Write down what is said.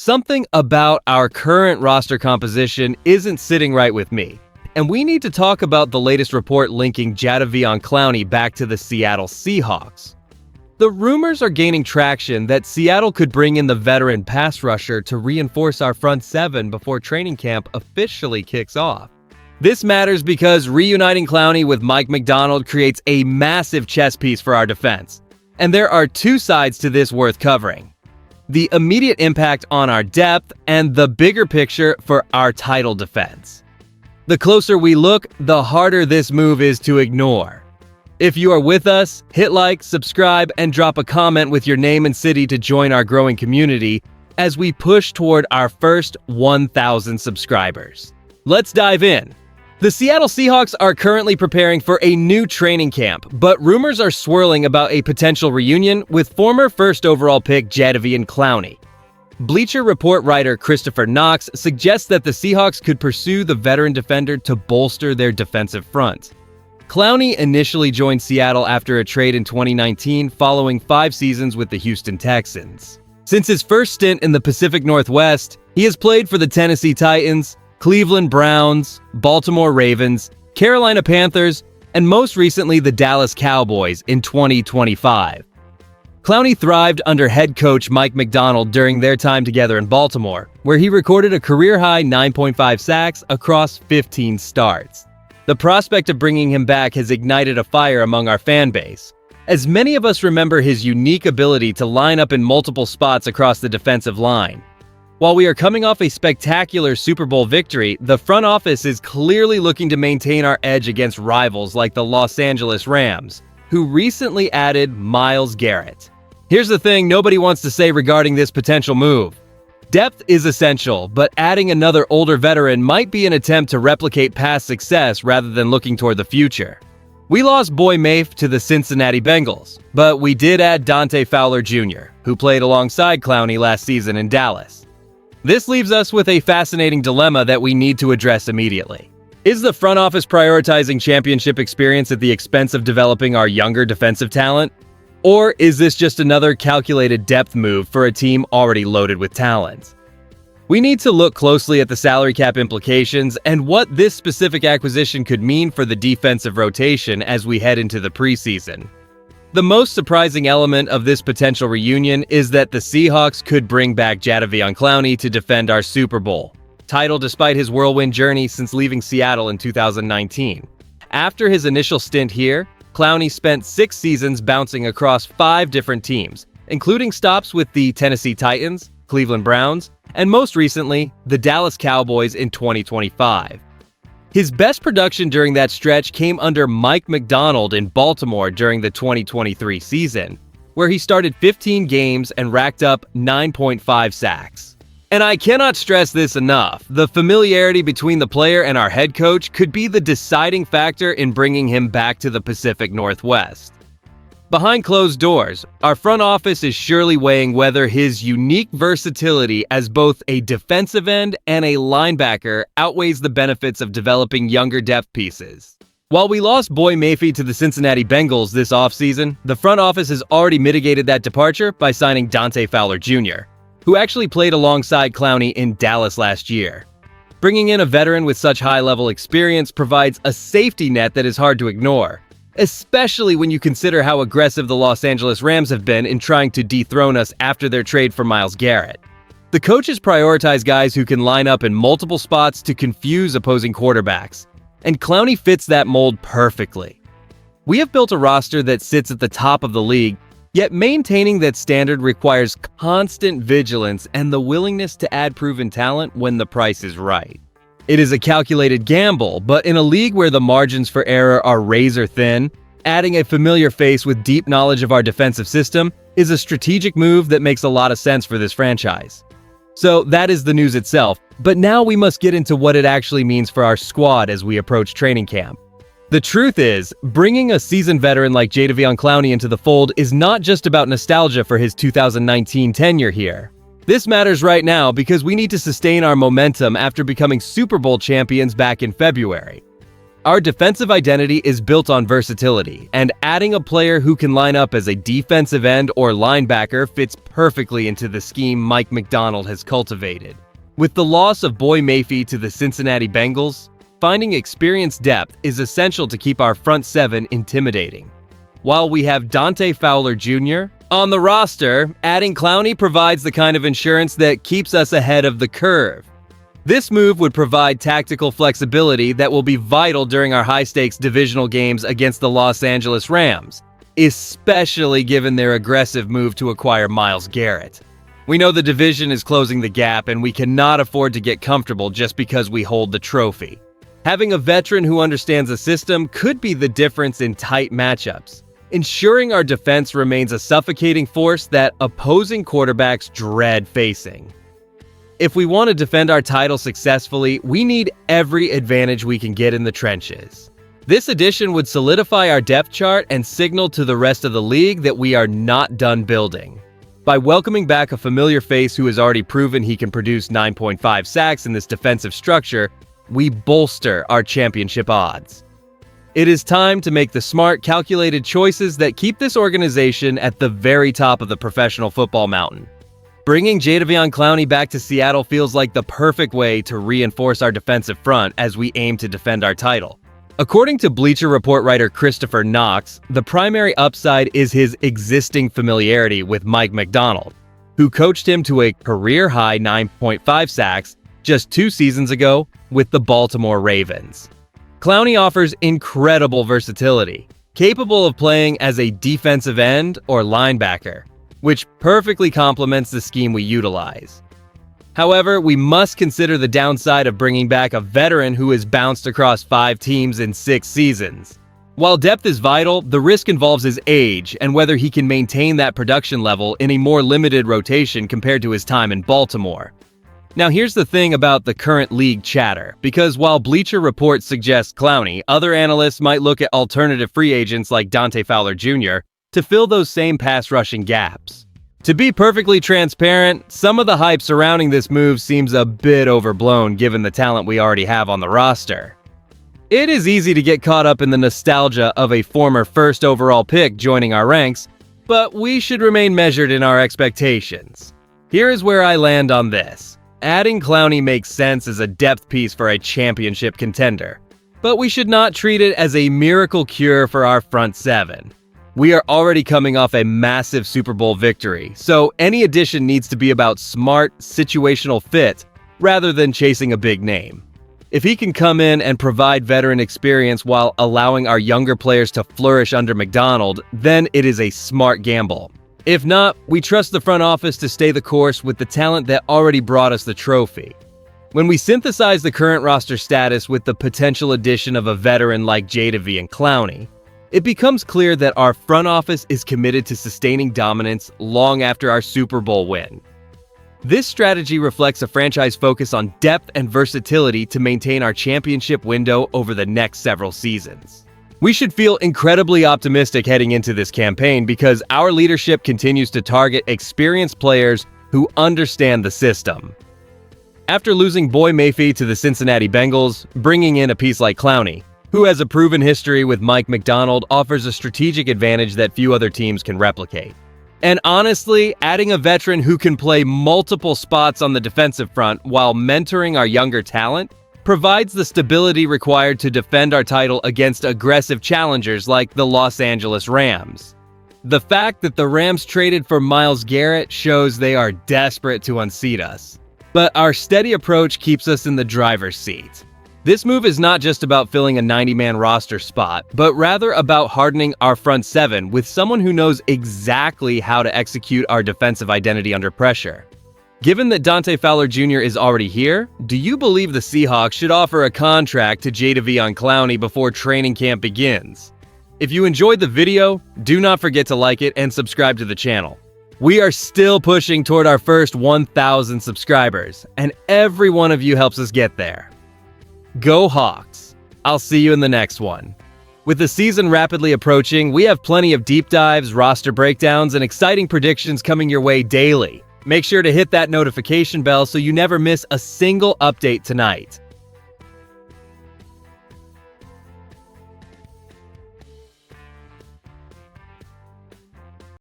something about our current roster composition isn't sitting right with me, and we need to talk about the latest report linking Jadeveon Clowney back to the Seattle Seahawks. The rumors are gaining traction that Seattle could bring in the veteran pass rusher to reinforce our front seven before training camp officially kicks off. This matters because reuniting Clowney with Mike Macdonald creates a massive chess piece for our defense, and there are two sides to this worth covering: the immediate impact on our depth and the bigger picture for our title defense. The closer we look, the harder this move is to ignore. If you are with us, hit like, subscribe, and drop a comment with your name and city to join our growing community as we push toward our first 1,000 subscribers. Let's dive in. The Seattle Seahawks are currently preparing for a new training camp, but rumors are swirling about a potential reunion with former first overall pick Jadeveon Clowney. Bleacher Report writer Christopher Knox suggests that the Seahawks could pursue the veteran defender to bolster their defensive front. Clowney initially joined Seattle after a trade in 2019 following 5 seasons with the Houston Texans. Since his first stint in the Pacific Northwest, he has played for the Tennessee Titans, Cleveland Browns, Baltimore Ravens, Carolina Panthers, and most recently the Dallas Cowboys in 2025. Clowney thrived under head coach Mike Macdonald during their time together in Baltimore, where he recorded a career-high 9.5 sacks across 15 starts. The prospect of bringing him back has ignited a fire among our fan base, as many of us remember his unique ability to line up in multiple spots across the defensive line. While we are coming off a spectacular Super Bowl victory, the front office is clearly looking to maintain our edge against rivals like the Los Angeles Rams, who recently added Myles Garrett. Here's the thing nobody wants to say regarding this potential move. Depth is essential, but adding another older veteran might be an attempt to replicate past success rather than looking toward the future. We lost Boy Mafe to the Cincinnati Bengals, but we did add Dante Fowler Jr., who played alongside Clowney last season in Dallas. This leaves us with a fascinating dilemma that we need to address immediately. Is the front office prioritizing championship experience at the expense of developing our younger defensive talent? Or is this just another calculated depth move for a team already loaded with talent? We need to look closely at the salary cap implications and what this specific acquisition could mean for the defensive rotation as we head into the preseason. The most surprising element of this potential reunion is that the Seahawks could bring back Jadeveon Clowney to defend our Super Bowl title despite his whirlwind journey since leaving Seattle in 2019. After his initial stint here, Clowney spent 6 seasons bouncing across 5 different teams, including stops with the Tennessee Titans, Cleveland Browns, and most recently, the Dallas Cowboys in 2025. His best production during that stretch came under Mike Macdonald in Baltimore during the 2023 season, where he started 15 games and racked up 9.5 sacks. And I cannot stress this enough, the familiarity between the player and our head coach could be the deciding factor in bringing him back to the Pacific Northwest. Behind closed doors, our front office is surely weighing whether his unique versatility as both a defensive end and a linebacker outweighs the benefits of developing younger depth pieces. While we lost Boy Mafe to the Cincinnati Bengals this offseason, the front office has already mitigated that departure by signing Dante Fowler Jr., who actually played alongside Clowney in Dallas last year. Bringing in a veteran with such high-level experience provides a safety net that is hard to ignore, especially when you consider how aggressive the Los Angeles Rams have been in trying to dethrone us after their trade for Myles Garrett. The coaches prioritize guys who can line up in multiple spots to confuse opposing quarterbacks, and Clowney fits that mold perfectly. We have built a roster that sits at the top of the league, yet maintaining that standard requires constant vigilance and the willingness to add proven talent when the price is right. It is a calculated gamble, but in a league where the margins for error are razor thin, adding a familiar face with deep knowledge of our defensive system is a strategic move that makes a lot of sense for this franchise. So that is the news itself, but now we must get into what it actually means for our squad as we approach training camp. The truth is, bringing a seasoned veteran like Jadeveon Clowney into the fold is not just about nostalgia for his 2019 tenure here. This matters right now because we need to sustain our momentum after becoming Super Bowl champions back in February. Our defensive identity is built on versatility, and adding a player who can line up as a defensive end or linebacker fits perfectly into the scheme Mike Macdonald has cultivated. With the loss of Boy Mayfield to the Cincinnati Bengals, finding experienced depth is essential to keep our front seven intimidating. While we have Dante Fowler Jr. on the roster, adding Clowney provides the kind of insurance that keeps us ahead of the curve. This move would provide tactical flexibility that will be vital during our high-stakes divisional games against the Los Angeles Rams, especially given their aggressive move to acquire Myles Garrett. We know the division is closing the gap, and we cannot afford to get comfortable just because we hold the trophy. Having a veteran who understands the system could be the difference in tight matchups, ensuring our defense remains a suffocating force that opposing quarterbacks dread facing. If we want to defend our title successfully, we need every advantage we can get in the trenches. This addition would solidify our depth chart and signal to the rest of the league that we are not done building. By welcoming back a familiar face who has already proven he can produce 9.5 sacks in this defensive structure, we bolster our championship odds. It is time to make the smart, calculated choices that keep this organization at the very top of the professional football mountain. Bringing Jadeveon Clowney back to Seattle feels like the perfect way to reinforce our defensive front as we aim to defend our title. According to Bleacher Report writer Christopher Knox, the primary upside is his existing familiarity with Mike Macdonald, who coached him to a career-high 9.5 sacks just 2 seasons ago with the Baltimore Ravens. Clowney offers incredible versatility, capable of playing as a defensive end or linebacker, which perfectly complements the scheme we utilize. However, we must consider the downside of bringing back a veteran who has bounced across 5 teams in 6 seasons. While depth is vital, the risk involves his age and whether he can maintain that production level in a more limited rotation compared to his time in Baltimore. Now here's the thing about the current league chatter, because while Bleacher Report suggests Clowney, other analysts might look at alternative free agents like Dante Fowler Jr. to fill those same pass rushing gaps. To be perfectly transparent, some of the hype surrounding this move seems a bit overblown given the talent we already have on the roster. It is easy to get caught up in the nostalgia of a former first overall pick joining our ranks, but we should remain measured in our expectations. Here is where I land on this. Adding Clowney makes sense as a depth piece for a championship contender, but we should not treat it as a miracle cure for our front seven. We are already coming off a massive Super Bowl victory, so any addition needs to be about smart, situational fit rather than chasing a big name. If he can come in and provide veteran experience while allowing our younger players to flourish under Macdonald, then it is a smart gamble. If not, we trust the front office to stay the course with the talent that already brought us the trophy. When we synthesize the current roster status with the potential addition of a veteran like Jadeveon Clowney, it becomes clear that our front office is committed to sustaining dominance long after our Super Bowl win. This strategy reflects a franchise focus on depth and versatility to maintain our championship window over the next several seasons. We should feel incredibly optimistic heading into this campaign because our leadership continues to target experienced players who understand the system. After losing Boy Mayfield to the Cincinnati Bengals, bringing in a piece like Clowney, who has a proven history with Mike Macdonald, offers a strategic advantage that few other teams can replicate. And honestly, adding a veteran who can play multiple spots on the defensive front while mentoring our younger talent provides the stability required to defend our title against aggressive challengers like the Los Angeles Rams. The fact that the Rams traded for Myles Garrett shows they are desperate to unseat us. But our steady approach keeps us in the driver's seat. This move is not just about filling a 90-man roster spot, but rather about hardening our front seven with someone who knows exactly how to execute our defensive identity under pressure. Given that Dante Fowler Jr. is already here, do you believe the Seahawks should offer a contract to Jadeveon Clowney before training camp begins? If you enjoyed the video, do not forget to like it and subscribe to the channel. We are still pushing toward our first 1,000 subscribers, and every one of you helps us get there. Go Hawks! I'll see you in the next one. With the season rapidly approaching, we have plenty of deep dives, roster breakdowns, and exciting predictions coming your way daily. Make sure to hit that notification bell so you never miss a single update tonight.